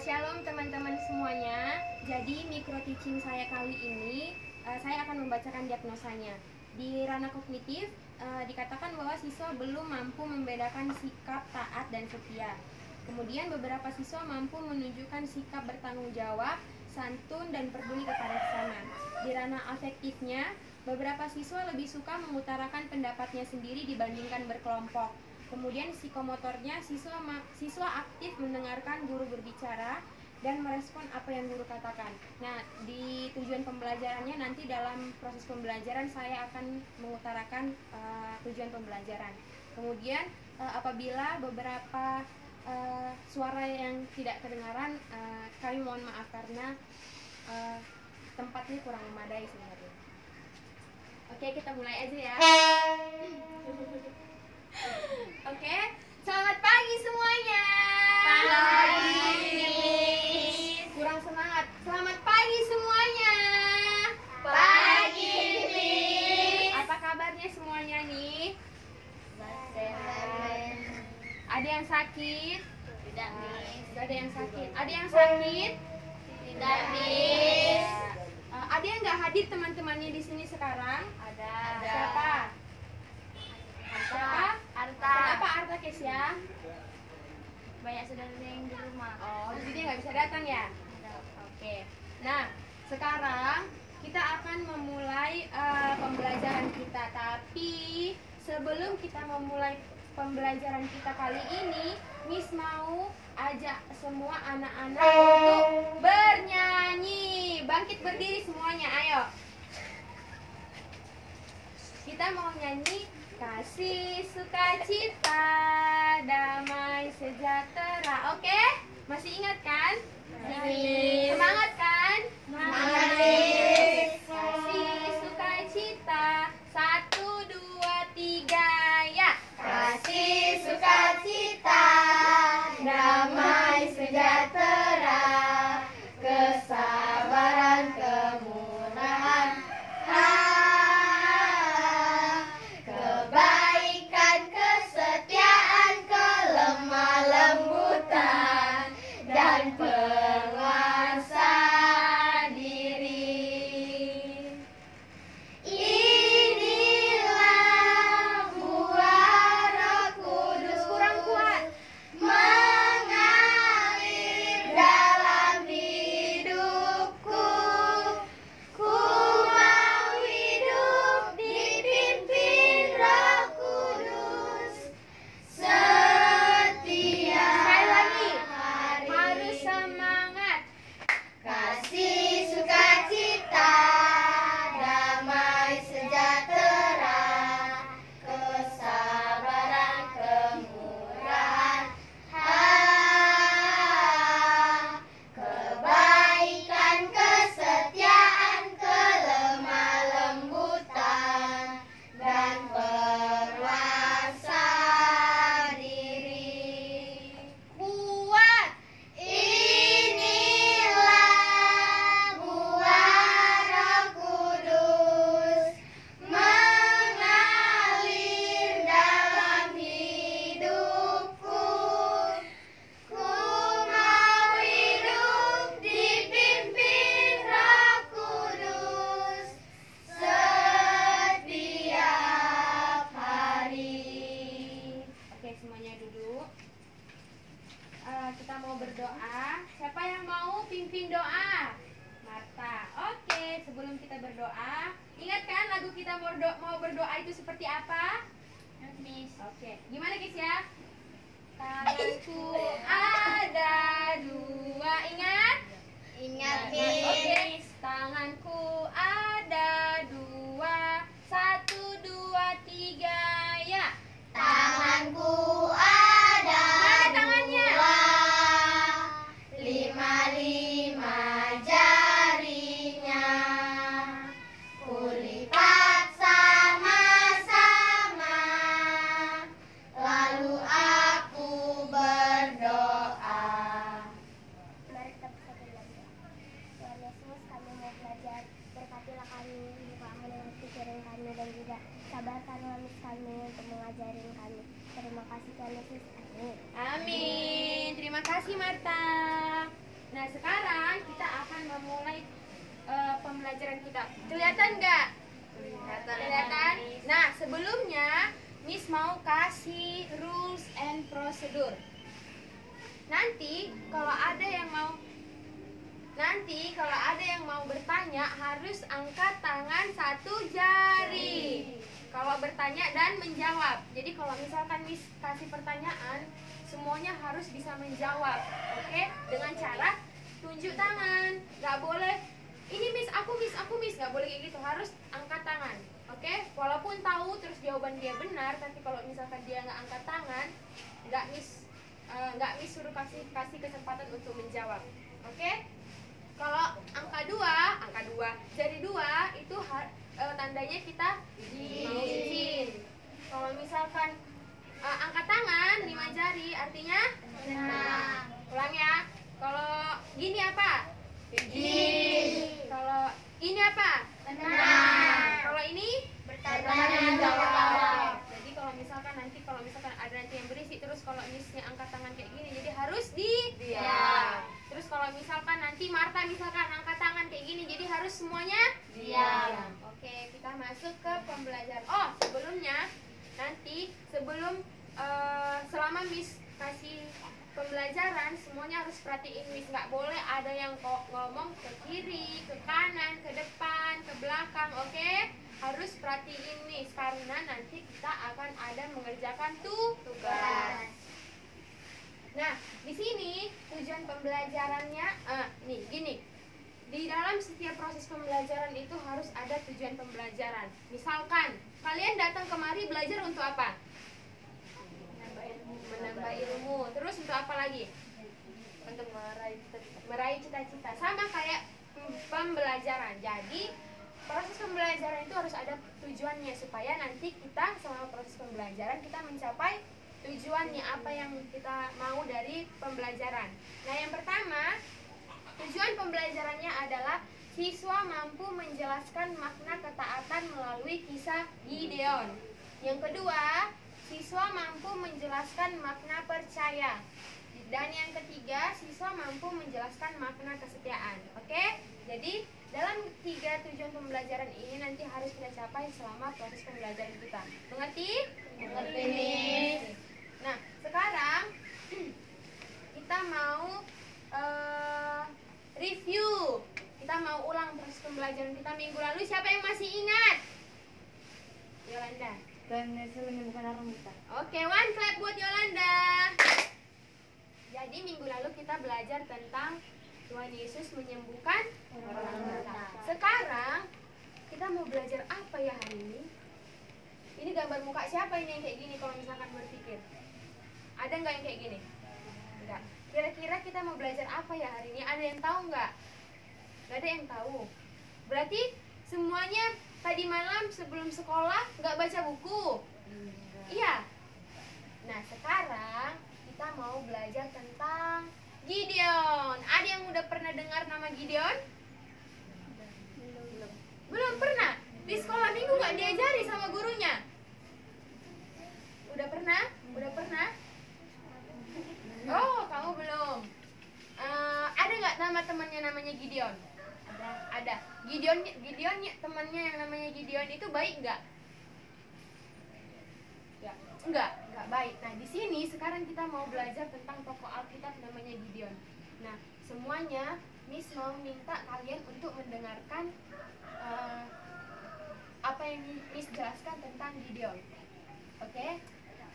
Shalom teman-teman semuanya. Jadi micro teaching saya kali ini saya akan membacakan diagnosanya. Di ranah kognitif dikatakan bahwa siswa belum mampu membedakan sikap taat dan setia. Kemudian beberapa siswa mampu menunjukkan sikap bertanggung jawab, santun dan peduli kepada sesama. Di ranah afektifnya, beberapa siswa lebih suka mengutarakan pendapatnya sendiri dibandingkan berkelompok. Kemudian psikomotornya, siswa aktif mendengarkan guru berbicara dan merespon apa yang guru katakan. Nah, di tujuan pembelajarannya nanti dalam proses pembelajaran saya akan mengutarakan tujuan pembelajaran. Kemudian apabila beberapa suara yang tidak kedengaran, kami mohon maaf karena tempatnya kurang memadai sebenarnya. Oke, kita mulai aja ya. Oke, selamat pagi semuanya. Pagi. Kurang semangat. Selamat pagi semuanya. Pagi, Miss. Apa kabarnya semuanya nih? Sehat. Ada yang sakit? Tidak, Miss. Gak ada yang sakit. Ada yang sakit? Tidak, Miss. Ada yang nggak hadir teman-temannya di sini sekarang? Ada. Siapa? Siapa? Arta. Kenapa Arta, Kesia? Banyak saudara yang di rumah. Oh, jadi dia nggak bisa datang ya? Oke. Nah, sekarang kita akan memulai pembelajaran kita. Tapi sebelum kita memulai pembelajaran kita kali ini, Miss mau ajak semua anak-anak untuk bernyanyi. Bangkit berdiri semuanya, ayo. Kita mau nyanyi kasih, sukacita, damai, sejahtera. Oke? Masih ingat kan? Masih. Semangat kan? Semangat, Miss. Kasih, sukacita. 1, 2, 3, ya. Kasih, sukacita, damai, sejahtera, kesabaran, kemurahan, kebaikan, kesetiaan, kelemah lembutan, dan penguasa diri. Inilah buah Roh Kudus, Kurang kuat. mengalir dalam hidupku. Ku mau hidup dipimpin Roh Kudus setiap Sekali lagi. hari. Harus semangat. Kasih, sukacita, damai, sejahtera, kesabaran, kemurahan, kebaikan, kesetiaan, kelemah lembutan, dan perwasa diri. Kuat. Inilah buah Roh Kudus mengalir dalam hidupku. Ku mau hidup dipimpin Roh Kudus setiap hari. Oke, semuanya duduk. Kita mau berdoa. Siapa yang mau pimpin doa? Marta. Oke, sebelum kita berdoa, ingat kan lagu kita mau berdoa itu seperti apa? Miss. Oke, gimana guys ya? Tanganku ada dua, ingat? Ingat, Oke, Miss. tanganku ada dua, 1, 2, 3, ya. Tanganku ada Mana tangannya? dua, 5 jarinya. Kulipat sama-sama, lalu aku berdoa. Mari kita bersatu dalam doa. Tuhan Yesus, kami mau belajar, berkatilah kami, bukamu dengan pikiran kami dan juga sabarkanlah kami untuk mengajarin kami. Terima kasih Tuhan Yesus. Amin. Amin. Terima kasih Marta. Nah, sekarang kita akan memulai pembelajaran kita. Kelihatan nggak? Kelihatan. Nah, sebelumnya Miss mau kasih rules and procedure. Nanti kalau ada yang mau bertanya harus angkat tangan 1 jari. Kalau bertanya dan menjawab. Jadi kalau misalkan Miss kasih pertanyaan, semuanya harus bisa menjawab. Oke? Dengan cara tunjuk tangan. Nggak boleh ini Miss, aku Miss, nggak boleh kayak gitu, harus angkat tangan. Oke? Walaupun tahu terus jawaban dia benar, tapi kalau misalkan dia nggak angkat tangan, nggak Miss suruh kasih kesempatan untuk menjawab. Oke? Kalau angka 2, jari 2 itu tandanya kita mau izin. Kalau misalkan angkat tangan 5 jari artinya Tenang. ulang ya. Kalau gini apa? Izin. Kalau ini apa? Tenang. Kalau ini Bertanya jawab. Jadi kalau misalkan ada yang berisik terus kalau Missnya angkat tangan kayak gini, jadi harus diam. Terus kalau misalkan nanti Marta angkat tangan kayak gini, jadi harus semuanya Diam. Oke, kita masuk ke pembelajaran. Oh, sebelumnya nanti selama Miss kasih pembelajaran, semuanya harus perhatiin Miss. Nggak boleh ada yang ngomong ke kiri, ke kanan, ke depan, ke belakang. Oke? Harus perhatiin Miss karena nanti kita akan ada mengerjakan tugas. Nah, di sini tujuan pembelajarannya nih gini. Di dalam setiap proses pembelajaran itu harus ada tujuan pembelajaran. Misalkan kalian datang kemari belajar untuk apa? Menambah ilmu. Terus untuk apa lagi? Untuk meraih cita-cita. Sama kayak pembelajaran. Jadi proses pembelajaran itu harus ada tujuannya supaya nanti kita selama proses pembelajaran kita mencapai tujuannya, apa yang kita mau dari pembelajaran. Nah, yang pertama, tujuan pembelajarannya adalah siswa mampu menjelaskan makna ketaatan melalui kisah Gideon. Yang kedua, siswa mampu menjelaskan makna percaya. Dan yang ketiga, siswa mampu menjelaskan makna kesetiaan. Oke? Jadi, dalam 3 tujuan pembelajaran ini nanti harus kita capai selama proses pembelajaran kita. Mengerti? Mengerti, Miss. Nah, sekarang kita mau review. Kita mau ulang proses pembelajaran kita minggu lalu. Siapa yang masih ingat? Yolanda. Tuhan Yesus menyembuhkan orang buta. Oke, one clap buat Yolanda. Jadi minggu lalu kita belajar tentang Tuhan Yesus menyembuhkan orang buta. Sekarang kita mau belajar apa ya hari ini? Ini gambar muka siapa ini yang kayak gini kalau misalkan berpikir? Ada nggak yang kayak gini? Enggak. Kira-kira kita mau belajar apa ya hari ini? Ada yang tahu nggak? Nggak ada yang tahu. Berarti semuanya tadi malam sebelum sekolah nggak baca buku? Iya. Nah, sekarang kita mau belajar tentang Gideon. Ada yang udah pernah dengar nama Gideon? Belum pernah? Di sekolah minggu nggak diajari sama gurunya? Udah pernah? Udah pernah? Oh, kamu belum. Ada nggak nama temannya namanya Gideon? Ada. Gideon temannya yang namanya Gideon itu baik nggak? Enggak baik. Nah, di sini sekarang kita mau belajar tentang tokoh Alkitab namanya Gideon. Nah, semuanya Miss mau minta kalian untuk mendengarkan apa yang Miss jelaskan tentang Gideon. Oke?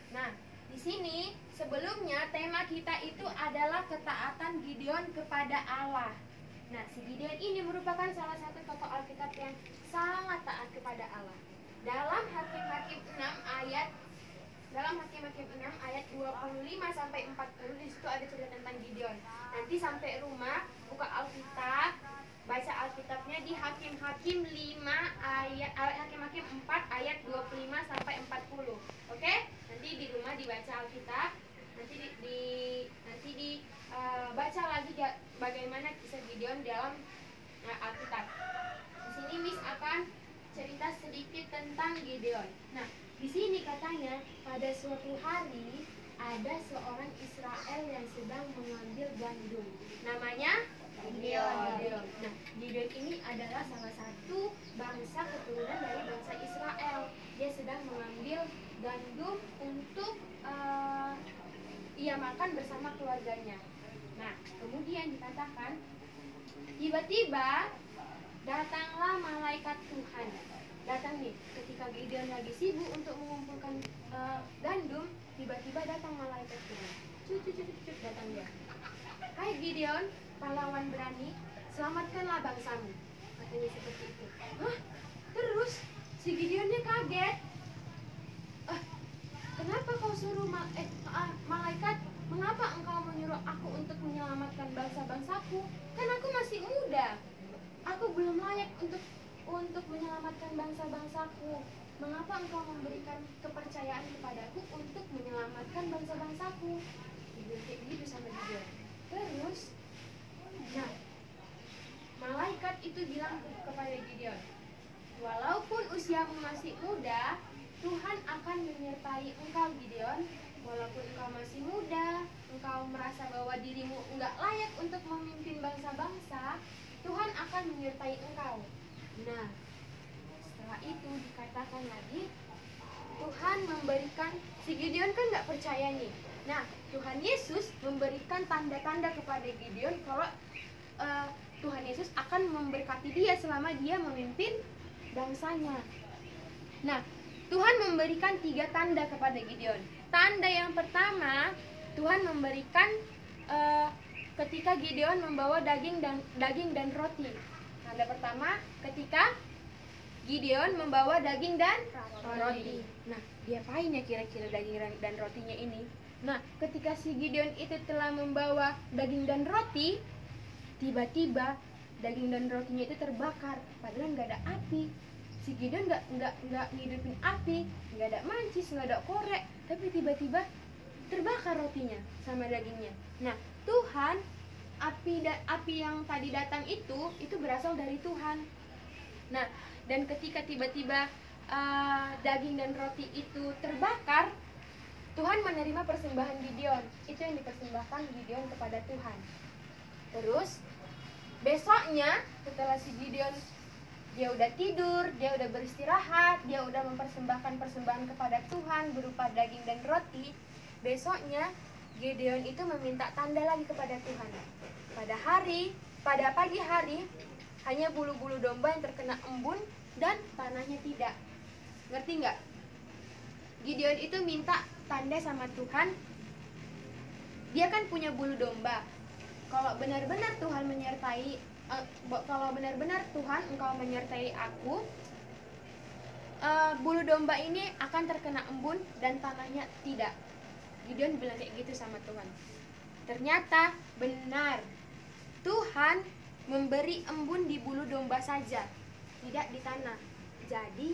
Nah, di sini sebelumnya tema kita itu adalah ketaatan Gideon kepada Allah. Nah, si Gideon ini merupakan salah satu tokoh Alkitab yang sangat taat kepada Allah. Dalam Hakim-Hakim 6 ayat 25 sampai 40 di situ ada cerita tentang Gideon. Nanti sampai rumah buka Alkitab, baca Alkitabnya di Hakim-Hakim 4 ayat 25 sampai 40. Oke? Nanti di rumah dibaca Alkitab, nanti baca lagi bagaimana kisah Gideon dalam Alkitab. Di sini Miss akan cerita sedikit tentang Gideon. Nah, di sini katanya pada suatu hari ada seorang Israel yang sedang mengambil gandum. Namanya Gideon. Nah, Gideon ini adalah salah satu bangsa keturunan dari bangsa Israel. Dia sedang mengambil gandum untuk ia makan bersama keluarganya. Nah, kemudian dikatakan tiba-tiba datanglah malaikat Tuhan. Datang nih, ketika Gideon lagi sibuk untuk mengumpulkan gandum, tiba-tiba datang malaikat Tuhan. Cut, datang dia. Hai Gideon, pahlawan berani, selamatkanlah bangsamu. Katanya seperti itu. Hah? Terus si Gideonnya kaget. Kenapa kau suruh malaikat? Mengapa engkau menyuruh aku untuk menyelamatkan bangsa-bangsaku? Kan aku masih muda. Aku belum layak untuk menyelamatkan bangsa-bangsaku. Mengapa engkau memberikan kepercayaan kepadaku untuk menyelamatkan bangsa-bangsaku? Dibilang kayak gitu sama Gideon. Terus, nah, malaikat itu bilang kepada Gideon, walaupun usiamu masih muda, Tuhan akan menyertai engkau Gideon. Walaupun engkau masih muda, engkau merasa bahwa dirimu enggak layak untuk memimpin bangsa-bangsa, Tuhan akan menyertai engkau. Nah, setelah itu dikatakan lagi, Tuhan memberikan, si Gideon kan nggak percaya nih. Nah, Tuhan Yesus memberikan tanda-tanda kepada Gideon kalau Tuhan Yesus akan memberkati dia selama dia memimpin bangsanya. Nah, Tuhan memberikan 3 tanda kepada Gideon. Tanda yang pertama, Tuhan memberikan ketika Gideon membawa daging dan roti. Tanda pertama, ketika Gideon membawa daging dan roti. Nah, diapain ya kira-kira daging dan rotinya ini? Nah, ketika si Gideon itu telah membawa daging dan roti, tiba-tiba daging dan rotinya itu terbakar, padahal nggak ada api. Si Gideon nggak ngidupin api, nggak ada mancis, nggak ada korek, tapi tiba-tiba terbakar rotinya sama dagingnya. Nah, Tuhan, api yang tadi datang itu berasal dari Tuhan. Nah, dan ketika tiba-tiba daging dan roti itu terbakar, Tuhan menerima persembahan Gideon. Itu yang dipersembahkan Gideon kepada Tuhan. Terus besoknya setelah si Gideon dia udah tidur, dia udah beristirahat, dia udah mempersembahkan persembahan kepada Tuhan berupa daging dan roti. Besoknya Gideon itu meminta tanda lagi kepada Tuhan. Pada pagi hari hanya bulu-bulu domba yang terkena embun dan tanahnya tidak. Ngerti nggak? Gideon itu minta tanda sama Tuhan. Dia kan punya bulu domba. Kalau benar-benar Tuhan menyertai, kalau benar-benar Tuhan engkau menyertai aku, bulu domba ini akan terkena embun dan tanahnya tidak. Gideon bilang kayak gitu sama Tuhan. Ternyata benar, Tuhan memberi embun di bulu domba saja, tidak di tanah. Jadi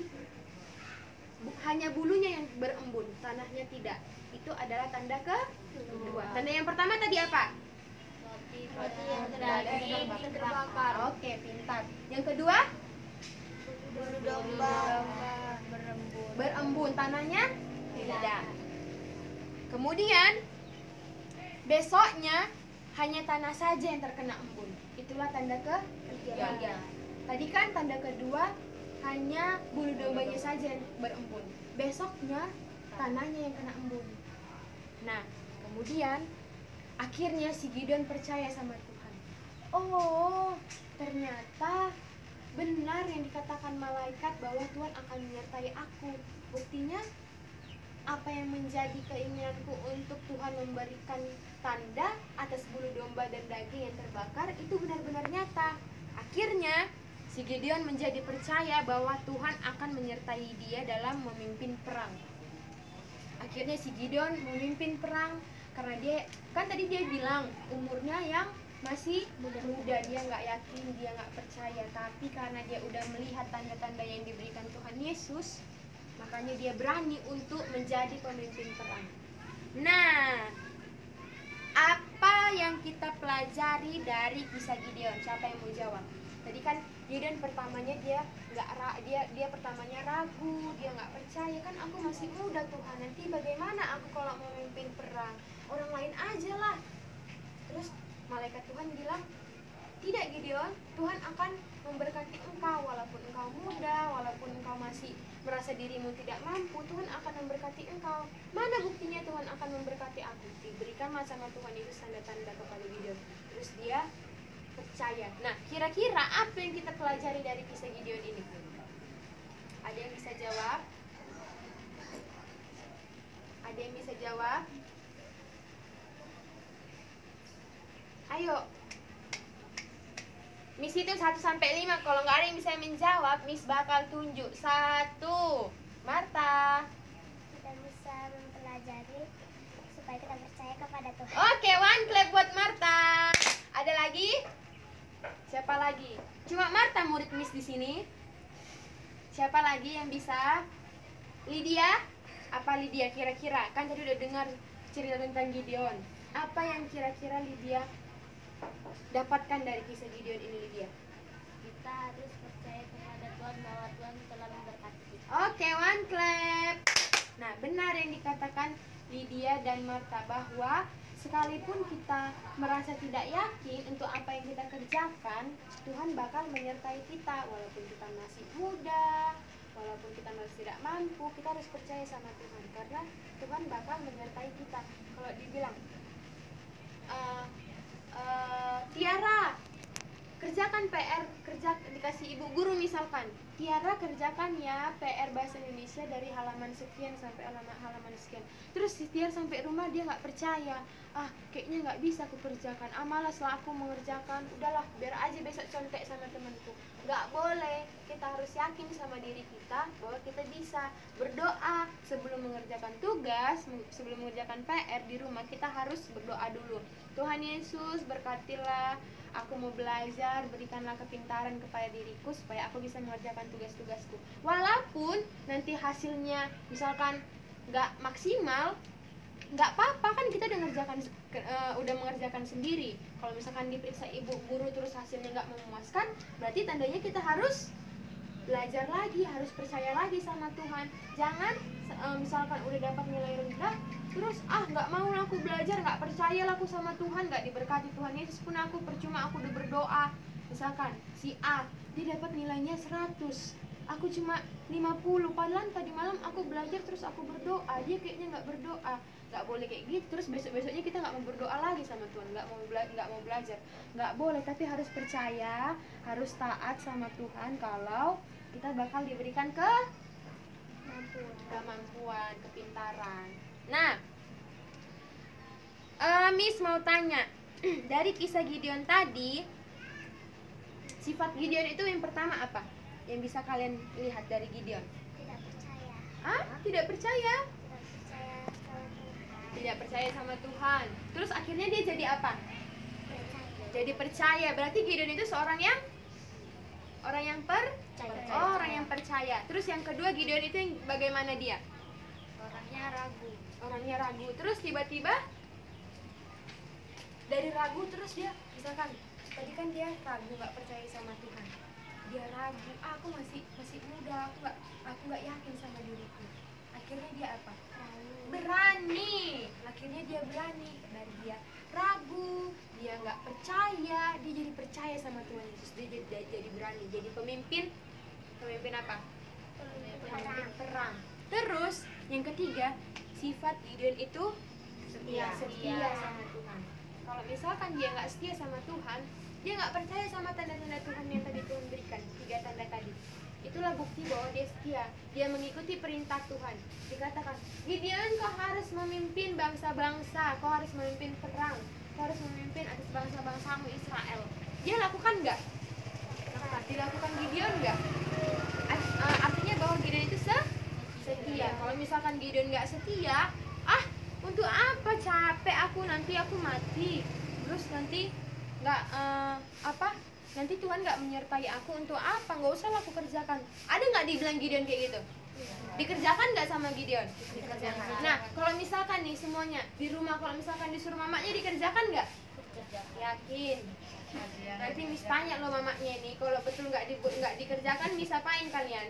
hanya bulunya yang berembun, tanahnya tidak. Itu adalah tanda kedua. Tanda yang pertama tadi apa? Roti yang terbakar. Oke, pintar. Yang kedua? Bulu domba Berembun, tanahnya tidak. Kemudian besoknya hanya tanah saja yang terkena embun. Itulah tanda ketiga. Tadi kan tanda kedua hanya bulu dombanya saja yang berembun. Besoknya tanahnya yang kena embun. Nah, kemudian akhirnya si Gideon percaya sama Tuhan. Oh, ternyata benar yang dikatakan malaikat bahwa Tuhan akan menyertai aku. Buktinya apa yang menjadi keinginanku untuk Tuhan memberikan tanda atas bulu domba dan daging yang terbakar itu benar-benar nyata. Akhirnya si Gideon menjadi percaya bahwa Tuhan akan menyertai dia dalam memimpin perang. Akhirnya si Gideon memimpin perang karena dia kan tadi dia bilang umurnya yang masih muda, dia nggak yakin, dia nggak percaya, tapi karena dia udah melihat tanda-tanda yang diberikan Tuhan Yesus, makanya dia berani untuk menjadi pemimpin perang. Nah, apa yang kita pelajari dari kisah Gideon? Siapa yang mau jawab? Tadi kan Gideon pertamanya dia pertamanya ragu, dia nggak percaya, kan aku masih muda Tuhan, nanti bagaimana aku kalau mau memimpin perang? Orang lain aja lah. Terus Malaikat Tuhan bilang, tidak Gideon, Tuhan akan memberkati engkau walaupun engkau muda, walaupun engkau masih merasa dirimu tidak mampu, Tuhan akan memberkati engkau. Mana buktinya Tuhan akan memberkati aku? Diberikanlah sama Tuhan Yesus tanda-tanda kepada Gideon. Terus dia percaya. Nah, kira-kira apa yang kita pelajari dari kisah Gideon ini? Ada yang bisa jawab? Ada yang bisa jawab? Ayo. Miss itu 1 sampai 5. Kalau nggak ada yang bisa menjawab, Miss bakal tunjuk. 1. Marta. Kita bisa mempelajari supaya kita percaya kepada Tuhan. Oke, one clap buat Marta. Ada lagi? Siapa lagi? Cuma Marta murid Miss di sini. Siapa lagi yang bisa? Lydia? Apa Lydia kira-kira? Kan tadi udah dengar cerita tentang Gideon. Apa yang kira-kira Lydia dapatkan dari kisah Gideon ini, Lydia? Kita harus percaya kepada Tuhan bahwa Tuhan telah memberkati kita. Oke, one clap. Nah, benar yang dikatakan Lydia dan Marta bahwa sekalipun kita merasa tidak yakin untuk apa yang kita kerjakan, Tuhan bakal menyertai kita walaupun kita masih muda, walaupun kita masih tidak mampu. Kita harus percaya sama Tuhan karena Tuhan bakal menyertai kita. Kalau dibilang Tiara, kerjakan PR, dikasih ibu guru misalkan, Tiara kerjakan ya PR bahasa Indonesia dari halaman sekian sampai halaman sekian. Terus si Tiara sampai rumah dia nggak percaya, kayaknya nggak bisa aku kerjakan, malas lah aku mengerjakan, udahlah biar aja besok contek sama temanku. Nggak boleh, kita harus yakin sama diri kita bahwa kita bisa. Berdoa sebelum mengerjakan tugas, sebelum mengerjakan PR di rumah, kita harus berdoa dulu. Tuhan Yesus, berkatilah aku mau belajar, berikanlah kepintaran kepada diriku supaya aku bisa mengerjakan tugas-tugasku. Walaupun nanti hasilnya misalkan nggak maksimal, nggak apa-apa, kan kita udah mengerjakan sendiri. Kalau misalkan diperiksa ibu guru terus hasilnya nggak memuaskan, berarti tandanya kita harus belajar lagi, harus percaya lagi sama Tuhan. Jangan misalkan udah dapat nilai rendah terus nggak mau aku belajar, nggak percaya aku sama Tuhan, nggak diberkati Tuhan Yesus pun aku percuma aku udah berdoa. Misalkan si A dia dapat nilainya 100, aku cuma 50, padahal tadi malam aku belajar terus aku berdoa, dia kayaknya nggak berdoa. Nggak boleh kayak gitu. Terus besok-besoknya kita nggak mau berdoa lagi sama Tuhan, nggak mau belajar, nggak boleh. Tapi harus percaya, harus taat sama Tuhan kalau kita bakal diberikan kemampuan, kepintaran. Nah, Miss mau tanya, dari kisah Gideon tadi, sifat Gideon itu yang pertama apa? Yang bisa kalian lihat dari Gideon? Tidak percaya. Tidak percaya? Tidak percaya sama Tuhan. Tidak percaya sama Tuhan. Terus akhirnya dia jadi apa? Percaya. Jadi percaya. Berarti Gideon itu seorang yang orang yang percaya. Terus yang kedua, Gideon itu yang bagaimana dia? Orangnya ragu. Terus tiba-tiba dari ragu terus dia misalkan tadi kan dia ragu, nggak percaya sama Tuhan. Dia ragu, aku masih muda, aku nggak yakin sama diriku. Akhirnya dia apa? Berani. Akhirnya dia berani. Dari dia ragu, dia nggak percaya, dia jadi percaya sama Tuhan Yesus. Dia jadi berani, jadi pemimpin apa? Pemimpin perang. Terus yang ketiga, sifat Gideon itu setia sama Tuhan. Kalau misalkan dia nggak setia sama Tuhan, dia nggak percaya sama tanda-tanda Tuhan yang tadi Tuhan berikan, 3 tanda tadi. Itulah bukti bahwa dia setia. Dia mengikuti perintah Tuhan. Dikatakan, Gideon, kau harus memimpin bangsa-bangsa, kau harus memimpin perang, kau harus memimpin atas bangsa-bangsamu Israel. Dia lakukan nggak? Dilakukan Gideon nggak? Artinya bahwa Gideon itu setia. Kalau misalkan Gideon nggak setia, untuk apa capek aku, nanti aku mati, terus nanti nggak nanti Tuhan nggak menyertai aku, untuk apa, nggak usah lah aku kerjakan. Ada nggak dibilang Gideon kayak gitu? Dikerjakan nggak sama Gideon? Dikerjakan. Nah, kalau misalkan nih semuanya di rumah, kalau misalkan disuruh mamanya dikerjakan nggak? Yakin? Nanti Miss tanya lo mamanya nih, kalau betul nggak dikerjakan, Miss apain kalian?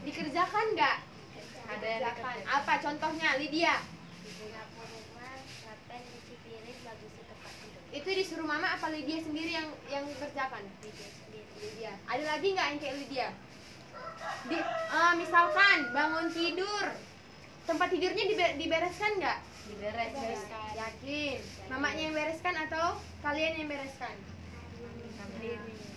Dikerjakan nggak? Ada yang dikerjakan. Apa contohnya, Lydia? Itu disuruh mama apa Lydia sendiri yang kerjakan? Lydia. Ada lagi nggak yang kayak Lydia? Misalkan bangun tidur, tempat tidurnya dibereskan nggak? Dibereskan. Yakin? Mamanya yang bereskan atau kalian yang bereskan?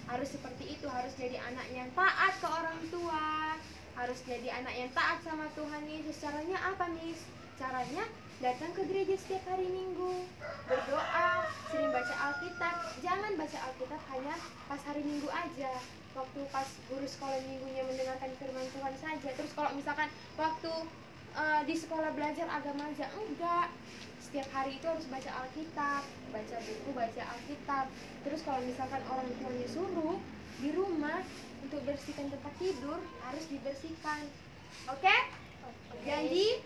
Harus seperti itu, harus jadi anak yang taat ke orang tua, harus jadi anak yang taat sama Tuhan Yesus. Caranya apa, Miss? Caranya datang ke gereja setiap hari Minggu, berdoa, sering baca Alkitab. Jangan baca Alkitab hanya pas hari Minggu aja, waktu pas guru sekolah minggunya mendengarkan firman Tuhan saja. Terus kalau misalkan waktu di sekolah belajar agama aja, enggak. Setiap hari itu harus baca Alkitab, baca buku, baca Alkitab. Terus kalau misalkan orang tuanya suruh di rumah untuk bersihkan tempat tidur, harus dibersihkan. Oke? Janji?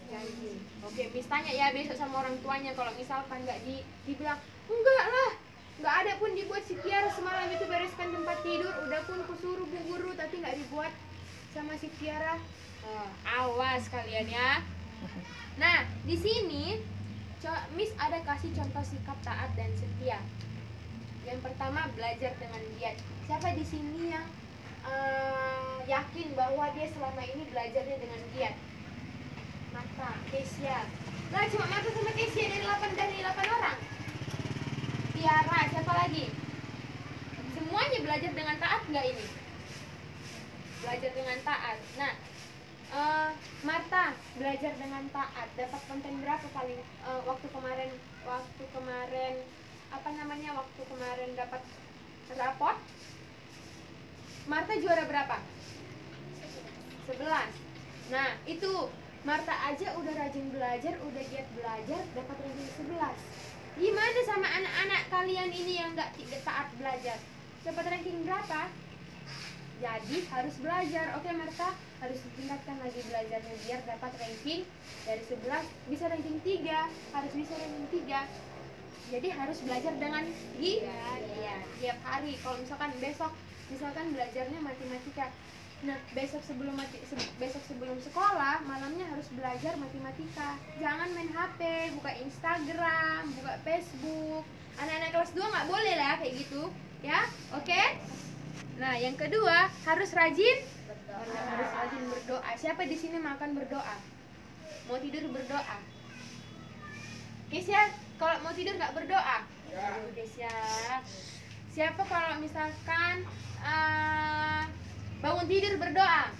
Janji. Oke, Miss tanya ya besok sama orang tuanya. Kalau misalkan nggak dibilang, enggak lah, nggak ada pun dibuat si Tiara semalam itu bereskan tempat tidur. Udah pun kusuruh Bu Guru, tapi nggak dibuat sama si Tiara. Awas kalian ya. Nah, di sini Miss ada kasih contoh sikap taat dan setia. Yang pertama, belajar dengan giat. Siapa di sini yang yakin bahwa dia selama ini belajarnya dengan giat? Marta, Kesia. Lah cuma Marta sama Kesia dari 8 orang. Tiara, siapa lagi? Semuanya belajar dengan taat nggak ini? Belajar dengan taat. Nah, Marta belajar dengan taat, dapat konten berapa paling waktu kemarin dapat rapot? Marta juara berapa? 11. Nah, itu Marta aja udah rajin belajar, udah giat belajar, dapat ranking 11. Gimana sama anak-anak kalian ini yang nggak taat belajar? Dapat ranking berapa? Jadi harus belajar. Oke Marta, harus ditingkatkan lagi belajarnya biar dapat ranking dari 11 bisa ranking 3, harus bisa ranking 3. Jadi harus belajar dengan giat. Iya, tiap hari. Kalau misalkan besok belajarnya matematika. Nah, besok sebelum sekolah, malamnya harus belajar matematika. Jangan main HP, buka Instagram, buka Facebook. Anak-anak kelas 2 nggak boleh lah kayak gitu, ya. Oke? Nah, yang kedua, harus rajin berdoa. Siapa di sini makan berdoa? Mau tidur berdoa? Kesia, kalau mau tidur nggak berdoa? Kesia. Siapa kalau misalkan bangun tidur berdoa?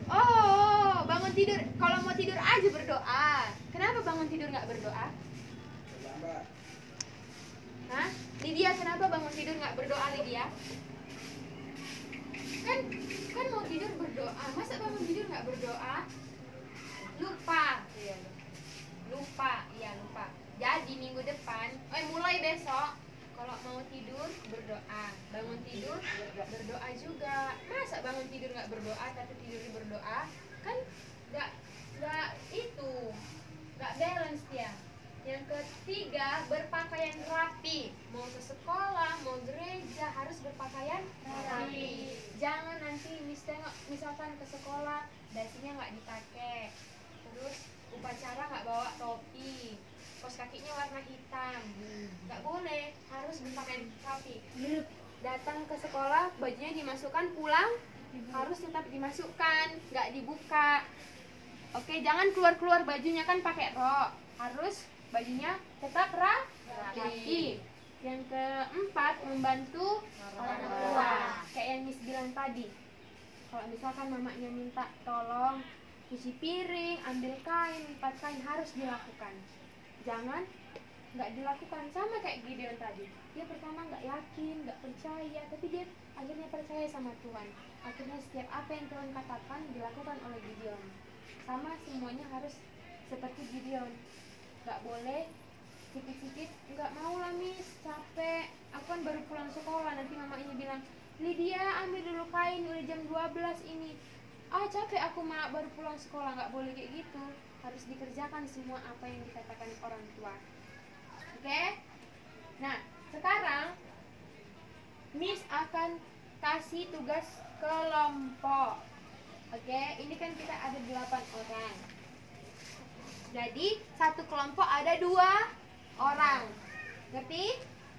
Oh, bangun tidur. Kalau mau tidur aja berdoa. Kenapa bangun tidur nggak berdoa? Hah? Lydia, kenapa bangun tidur nggak berdoa, Lydia? Kan mau tidur berdoa, masa bangun tidur nggak berdoa? Lupa. Jadi minggu depan, mulai besok, kalau mau tidur berdoa, bangun tidur berdoa juga. Masa bangun tidur nggak berdoa tapi tidur berdoa? Kan nggak balance ya. Yang ketiga, berpakaian rapi. Mau ke sekolah, mau gereja, harus berpakaian rapi. Jangan nanti misalkan ke sekolah dasinya nggak dipakai, terus upacara nggak bawa topi, kaos kakinya warna hitam, nggak boleh. Harus berpakaian rapi. Datang ke sekolah bajunya dimasukkan, pulang harus tetap dimasukkan, nggak dibuka. Oke, jangan keluar bajunya kan pakai rok, harus bajunya tetap rapi. Yang keempat, membantu orang tua. Kayak yang Miss bilang tadi, kalau misalkan mamanya minta tolong cuci piring, ambil kain, lipat kain, harus dilakukan. Jangan nggak dilakukan. Sama kayak Gideon tadi, dia pertama nggak yakin, nggak percaya, tapi dia akhirnya percaya sama Tuhan. Akhirnya setiap apa yang Tuhan katakan dilakukan oleh Gideon. Sama, semuanya harus seperti Gideon. Nggak boleh sikit-sikit, nggak mau lah Miss, capek, aku kan baru pulang sekolah. Nanti mamanya bilang, Lydia ambil dulu kain, udah jam 12 ini. Capek aku mak, baru pulang sekolah. Nggak boleh kayak gitu, harus dikerjakan semua apa yang dikatakan orang tua. Oke? Nah, sekarang Miss akan kasih tugas kelompok. Oke, ini kan kita ada 8 orang. Jadi satu kelompok ada 2 orang. Ngerti?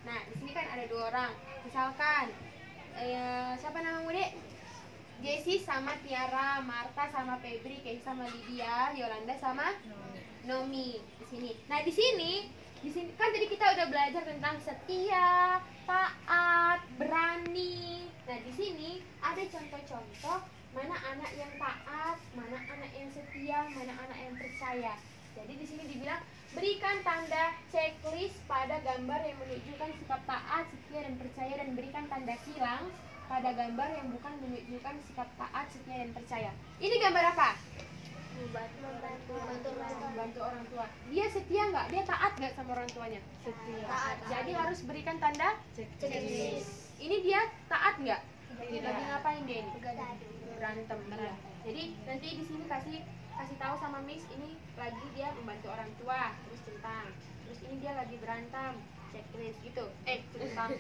Nah, di sini kan ada 2 orang. Misalkan siapa namamu, Dek? Jessie sama Tiara, Marta sama Febri, Keisha sama Lydia, Yolanda sama Nomi di sini. Nah, di sini kan tadi kita udah belajar tentang setia, taat, berani. Nah, di sini ada contoh-contoh mana anak yang taat, mana anak yang setia, mana anak yang percaya. Jadi di sini dibilang berikan tanda checklist pada gambar yang menunjukkan sikap taat, setia dan percaya, dan berikan tanda silang pada gambar yang bukan menunjukkan sikap taat, setia dan percaya. Ini gambar apa? Membantu orang tua. Dia setia nggak? Dia taat nggak sama orang tuanya? Setia. Taat. Jadi harus berikan tanda checklist. Ini dia taat nggak? Lagi ngapain dia ini? Berantem. Ya. Jadi nanti di sini kasih tahu sama Miss, ini lagi dia membantu orang tua, terus centang. Terus ini dia lagi berantem, checklist gitu. Centang.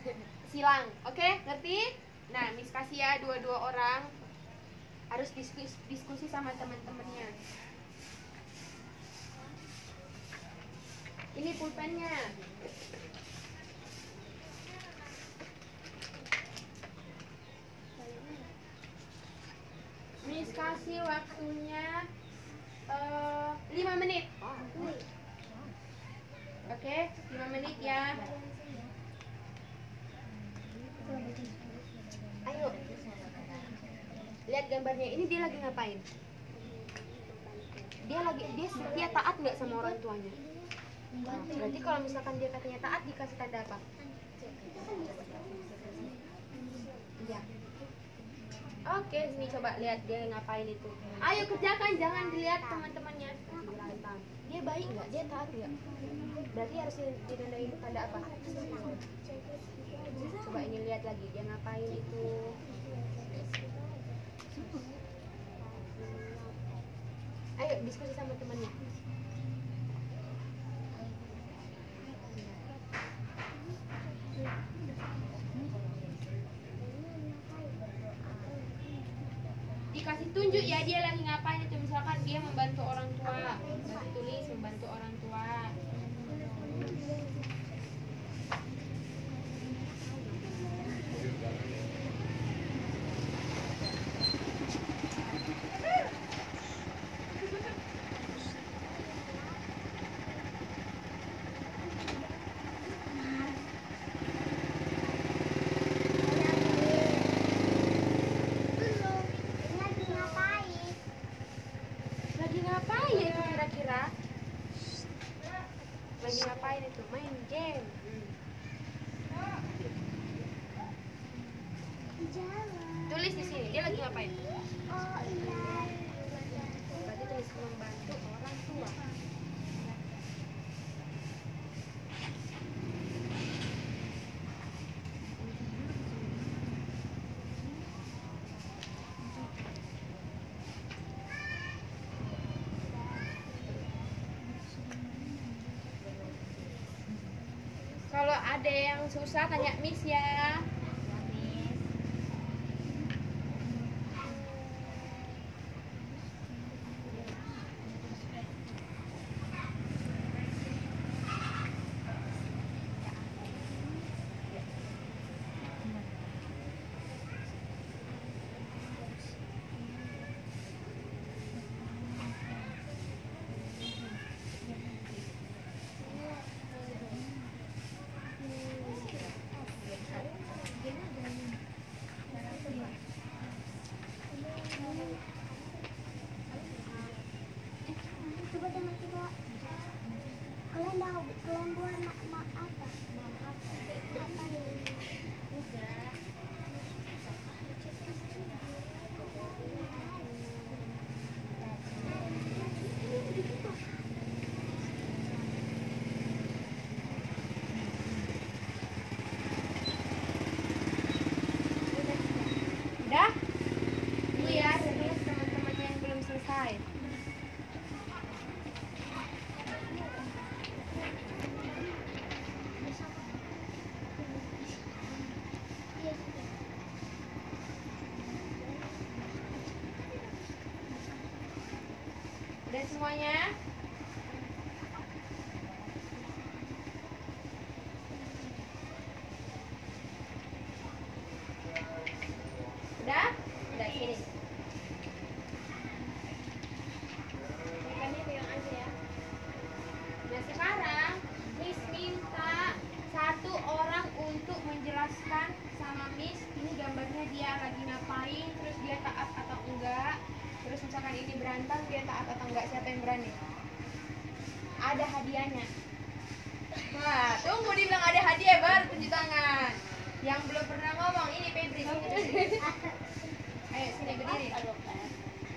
Silang. Oke, ngerti? Nah, Miss kasih ya 2 orang harus diskusi sama teman-temannya. Ini pulpennya. Miss kasih waktunya 5 menit. Oke, 5 menit ya. Ayo. Lihat gambarnya. Ini dia lagi ngapain? Dia setia taat nggak sama orang tuanya? Nah, berarti kalau misalkan dia katanya taat, dikasih tanda apa? Iya. Oke, sini coba lihat dia ngapain itu. Ayo kerjakan, jangan dilihat teman-temannya. Dia baik nggak? Dia taat nggak? Berarti harus ditandai tanda apa? Coba ini lihat lagi, dia ngapain itu. Ayo diskusi sama temannya. Dikasih tunjuk ya dia lagi ngapain itu. Misalkan dia membantu orang tua, tulis membantu orang tua. Lagi ngapain itu? Main game. Tulis di sini. Dia lagi ngapain? Oh iya. Berarti tulis membantu orang tua. Kalau ada yang susah tanya Miss ya. Coba dengan kita. Kalian buat apa? Apa nih? Udah? Dulu ya, terus teman-temannya yang belum selesai. Udah semuanya? gambarnya dia lagi ngapain, terus dia taat atau enggak. Terus misalkan ini berantem, dia taat atau enggak, siapa yang berani? Ada hadiahnya. Wah, tunggu dibilang ada hadiah baru tunjuk tangan. Yang belum pernah ngomong ini Febri. Ayo sini berdiri.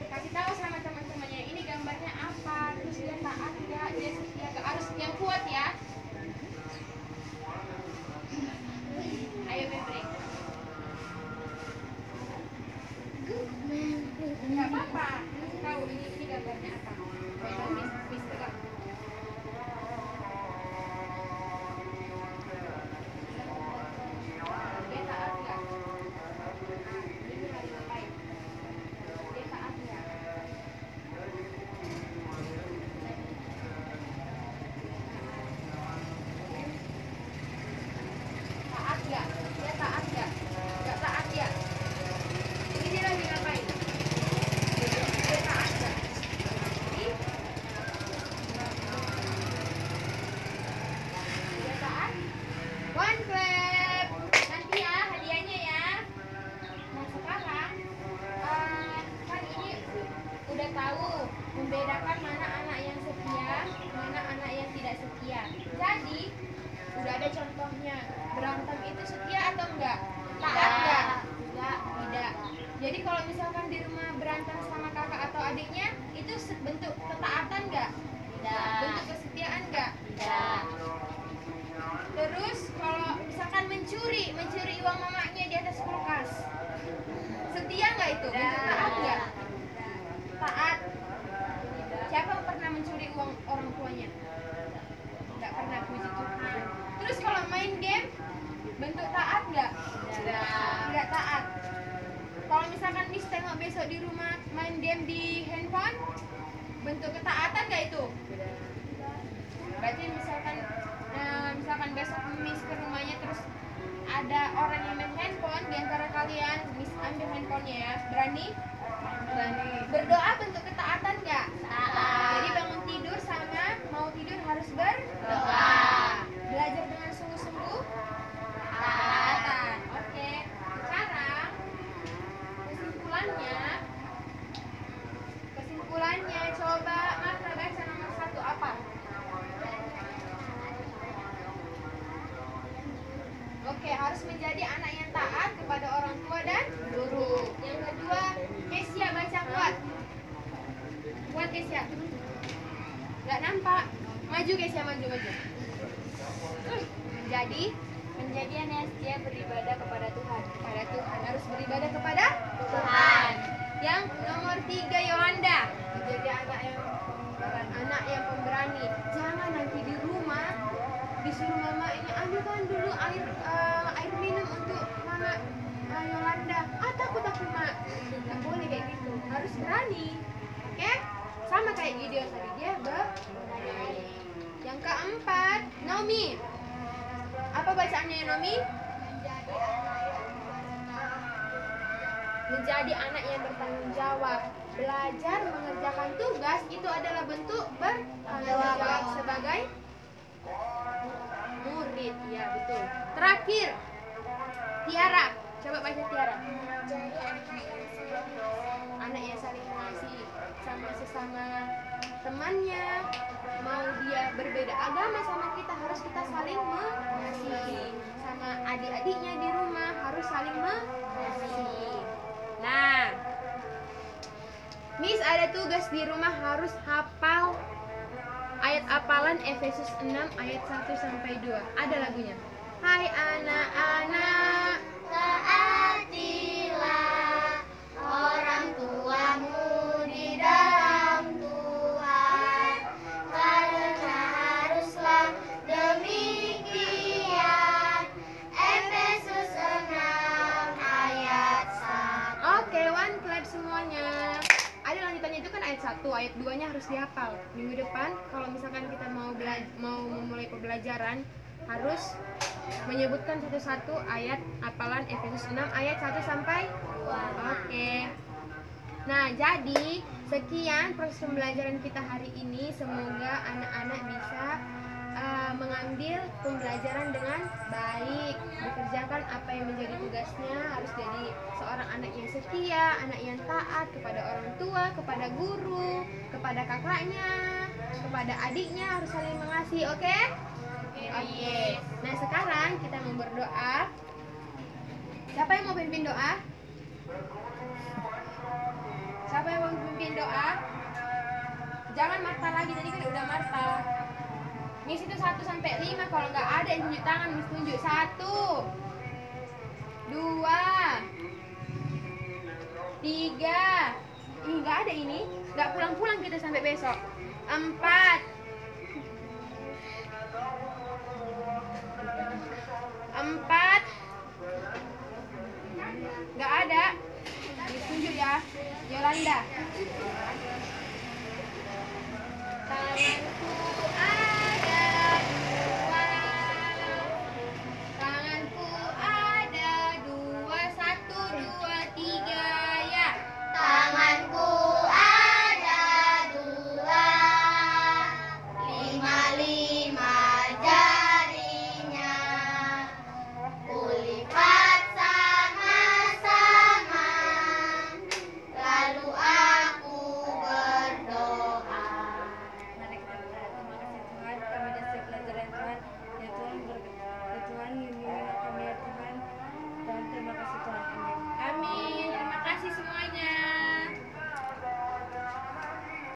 Kasih tahu sama teman-temannya ini gambarnya apa, terus dia taat enggak, dia setia enggak, harus yang kuat ya. Ayo Febri. Enggak apa-apa. Tahu ini gambarnya apa? Coba bis tegak. Dia taat enggak? Ini lagi ngapain? Dia taat enggak? Taat enggak? Dia taat enggak? Enggak taat ya? Ini dia lagi ngapain? Dia taat enggak? Ini? Dia taat? One clap. Nanti ya hadiahnya ya. Nah sekarang kan ini udah tahu membedakan mana anak yang setia, mana anak yang tidak setia. Jadi udah ada contohnya. Berantem itu setia atau enggak? Taat enggak? Enggak, tidak. Jadi kalau misalkan di rumah berantem sama kakak atau adiknya, itu bentuk ketaatan enggak? Tidak. Bentuk kesetiaan enggak? Tidak. Terus kalau misalkan mencuri uang mamanya di atas kulkas, setia nggak itu? Bentuk taat nggak? Taat. Siapa yang pernah mencuri uang orang tuanya? Nggak pernah, puji Tuhan. Terus kalau main game, bentuk taat nggak? Nggak taat. Kalau misalkan Miss tengok besok di rumah main game di handphone, bentuk ketaatan nggak itu? Berarti misalkan besok Miss ke rumahnya terus ada orang yang main handphone di antara kalian, Miss ambil handphonenya ya. Berani? Berani. Berdoa bentuk ketaatan nggak? Jadi bangun tidur sama mau tidur harus berdoa. Belajar dengan sungguh-sungguh ketaatan. Oke. Sekarang kesimpulannya coba Marta baca nomor 1 apa? Oke, harus menjadi anak yang taat kepada orang tua dan guru. Yang kedua, Kesia baca kuat. Kuat Kesia. Gak nampak. Maju Kesia, maju. Menjadi anak yang setia beribadah kepada Tuhan. Kepada Tuhan, harus beribadah kepada Tuhan. Yang nomor 3, Yolanda. Menjadi anak yang pemberani. Jangan nanti di rumah disuruh mama ini ambilkan dulu air minum untuk mama Yolanda. Takut aku mak. Nggak boleh kayak gitu. Harus berani. Oke? Sama kayak Gideon tadi, dia berani. Yang keempat, Naomi. Apa bacaannya Naomi? Menjadi anak yang bertanggung jawab. Belajar mengerjakan tugas itu adalah bentuk bertanggung jawab sebagai murid. Ya betul. Terakhir, Tiara. Coba baca Tiara. Jadi Anak yang saling mengasihi sama sesama temannya. Mau dia berbeda agama sama kita, harus kita saling mengasihi. Sama adik-adiknya di rumah harus saling mengasihi. Nah, Miss ada tugas di rumah, harus hafal ayat hafalan Efesus 6 ayat 1 sampai 2. Ada lagunya. Hai anak-anak, taatilah orang tuamu di dalam Tuhan, karena haruslah demikian. Efesus 6 ayat 1. Oke, one clap semuanya. Ada lanjutannya, itu kan ayat 1, ayat 2-nya harus dihafal. Minggu depan kalau misalkan kita mau memulai pembelajaran, harus menyebutkan satu-satu ayat hafalan Efesus 6 ayat 1 sampai 2. Oke. Nah, jadi sekian proses pembelajaran kita hari ini. Semoga anak-anak bisa mengambil pembelajaran dengan baik, dikerjakan apa yang menjadi tugasnya, harus jadi seorang anak yang setia, anak yang taat kepada orang tua, kepada guru, kepada kakaknya, kepada adiknya, harus saling mengasihi. Oke? Oke. Nah, sekarang kita mau berdoa. Siapa yang mau pimpin doa? Siapa yang mau pimpin doa? Jangan Marta lagi, tadi kan udah Marta. Miss itu 1 sampai 5, kalau nggak ada yang tunjuk tangan, Miss tunjuk. 1, 2, 3. Ih, nggak ada ini. Nggak pulang-pulang kita sampai besok. 4, 4. Nggak ada. Miss tunjuk ya. Yolanda.